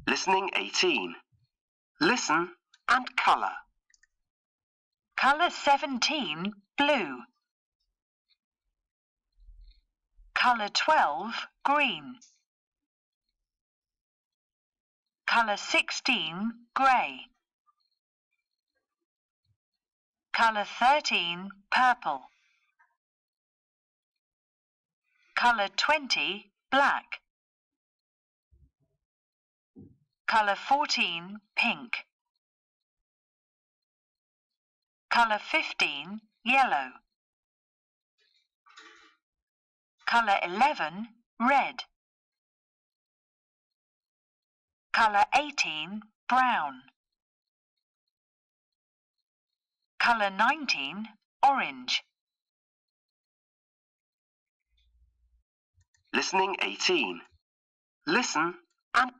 Listening 18. Listen and colour. Colour 17, blue. Colour 12, green. Colour 16, grey. Colour 13, purple. Colour 20, black. Colour 14, pink. Colour 15, yellow. Colour 11, red. Colour 18, brown. Colour 19, orange. Listening 18. Listen and